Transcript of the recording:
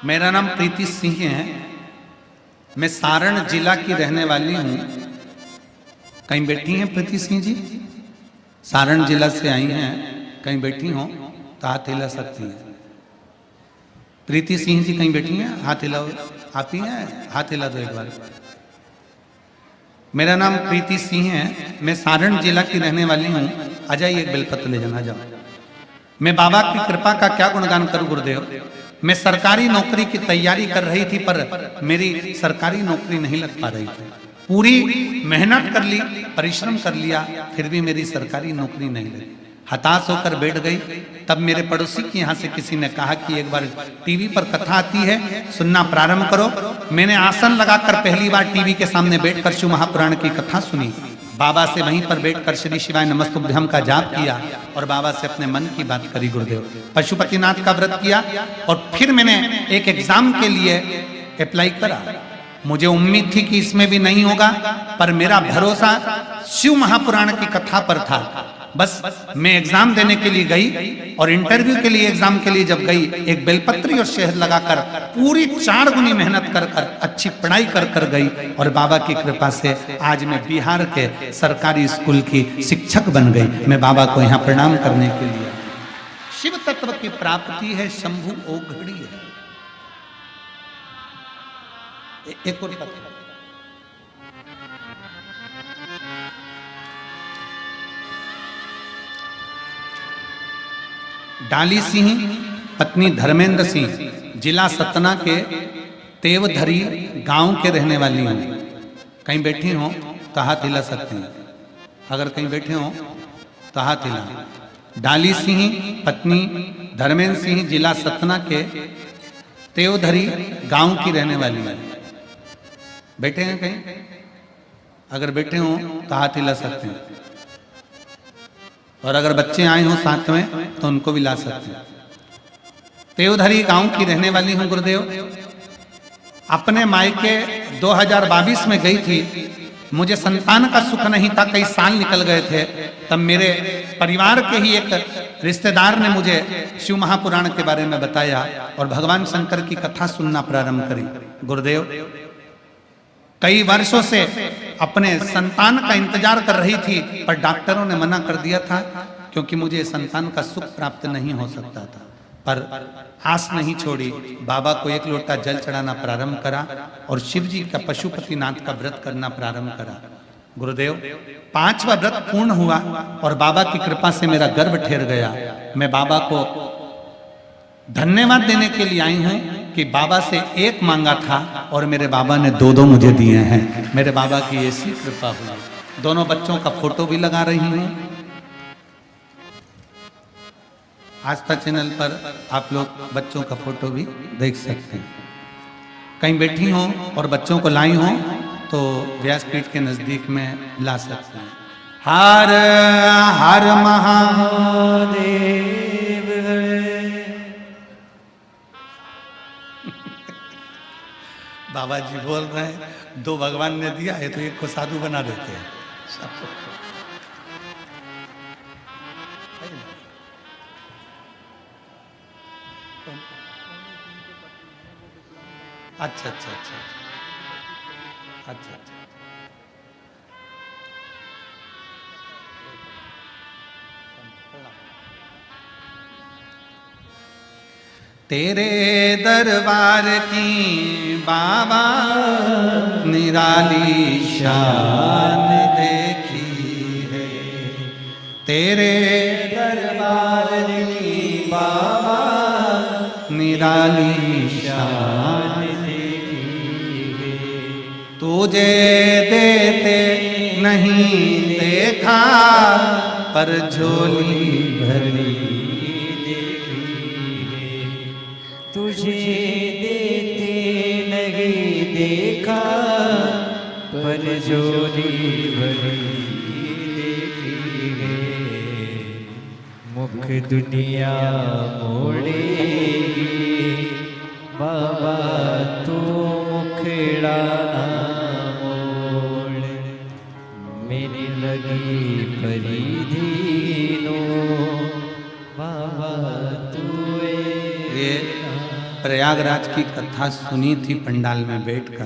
मेरा नाम प्रीति सिंह है। मैं सारण जिला की रहने वाली हूँ। कहीं बैठी हैं प्रीति सिंह जी? सारण जिला से आई हैं, कहीं बैठी हो तो हाथ हिला सकती हैं। प्रीति सिंह जी कहीं बैठी हैं? हाथ हिलाओ। आती हैं? हाथ हिला दो एक बार। मेरा नाम प्रीति सिंह है। मैं सारण जिला की रहने वाली हूँ। आ जाइए, एक बेलपत्र ले जाना। जाओ। मैं बाबा की कृपा का क्या गुणगान करूं गुरुदेव। मैं सरकारी नौकरी की तैयारी कर रही थी, पर मेरी सरकारी नौकरी नहीं लग पा रही थी। पूरी मेहनत कर ली, परिश्रम कर लिया, फिर भी मेरी सरकारी नौकरी नहीं लगी। हताश होकर बैठ गई। तब मेरे पड़ोसी के यहाँ से किसी ने कहा कि एक बार टीवी पर कथा आती है, सुनना प्रारंभ करो। मैंने आसन लगाकर पहली बार टीवी के सामने बैठकर शिव महापुराण की कथा सुनी। बाबा से वहीं पर बैठकर श्री शिवाय नमस्तुभ्यम का जाप किया और बाबा से अपने मन की बात करी गुरुदेव। पशुपतिनाथ का व्रत किया और फिर मैंने एक एग्जाम के लिए अप्लाई करा। मुझे उम्मीद थी कि इसमें भी नहीं होगा, पर मेरा भरोसा शिव महापुराण की कथा पर था। बस मैं एग्जाम देने के लिए गई और इंटरव्यू के लिए, एग्जाम के लिए जब गई, एक बेलपत्री और शहद लगाकर पूरी 4 गुनी मेहनत कर अच्छी पढ़ाई कर गई और बाबा की कृपा से आज मैं बिहार के सरकारी स्कूल की शिक्षक बन गई। मैं बाबा को यहाँ प्रणाम करने के लिए। शिव तत्व की प्राप्ति है, शंभु ओघड़ी है। एक और तत्व डाली सिंह पत्नी धर्मेंद्र सिंह, जिला सतना के तेवधरी गांव के रहने वाली हूँ। कहीं बैठी हो तो हाथ हिला सकती हैं। अगर कहीं बैठे हो तो हाथ हिला। डाली सिंह पत्नी धर्मेंद्र सिंह, जिला सतना के तेवधरी गांव की रहने वाली है। बैठे हैं कहीं? अगर बैठे हो तो हाथ हिला सकते हैं। और अगर बच्चे आए हों साथ में तो उनको भी ला सकते हैं। तेवधरी गांव की रहने वाली हूं गुरुदेव। अपने मायके 2022 में गई थी। मुझे संतान का सुख नहीं था, कई साल निकल गए थे। तब मेरे परिवार के ही एक रिश्तेदार ने मुझे शिव महापुराण के बारे में बताया और भगवान शंकर की कथा सुनना प्रारंभ करी। गुरुदेव, कई वर्षों से अपने संतान का इंतजार कर रही थी, पर डॉक्टरों ने मना कर दिया था क्योंकि मुझे संतान का सुख प्राप्त नहीं हो सकता था। पर आस नहीं छोड़ी, बाबा को 1 लोटा जल चढ़ाना प्रारंभ करा और शिव जी का पशुपतिनाथ का व्रत करना प्रारंभ करा। गुरुदेव, 5वां व्रत पूर्ण हुआ और बाबा की कृपा से मेरा गर्भ ठहर गया। मैं बाबा को धन्यवाद देने के लिए आई हूँ कि बाबा से 1 मांगा था और मेरे बाबा ने 2 मुझे दिए हैं। मेरे बाबा की ऐसी कृपा हुई। दोनों बच्चों का फोटो भी लगा रही हूँ। आस्था चैनल पर आप लोग बच्चों का फोटो भी देख सकते हैं। कहीं बैठी हो और बच्चों को लाई हो तो व्यासपीठ के नजदीक में ला सकते हैं। हर हर महादेव। बाबा जी बोल रहे हैं 2 भगवान ने दिया है तो 1 को साधु बना देते हैं। अच्छा अच्छा अच्छा अच्छा अच्छा। तेरे दरबार की बाबा निराली शान देखी है। तेरे दरबार की बाबा निराली शान देखी है। तुझे देते नहीं देखा, पर झोली भरी तुझे देते नहीं देखा, पर झोली भरी देखी है। मुख दुनिया मोड़ेगी बाबा, तू मुखड़ा ना मोड़। मेरी लगी परिधीनो बाबा तू प्रयागराज की कथा सुनी थी पंडाल में बैठकर।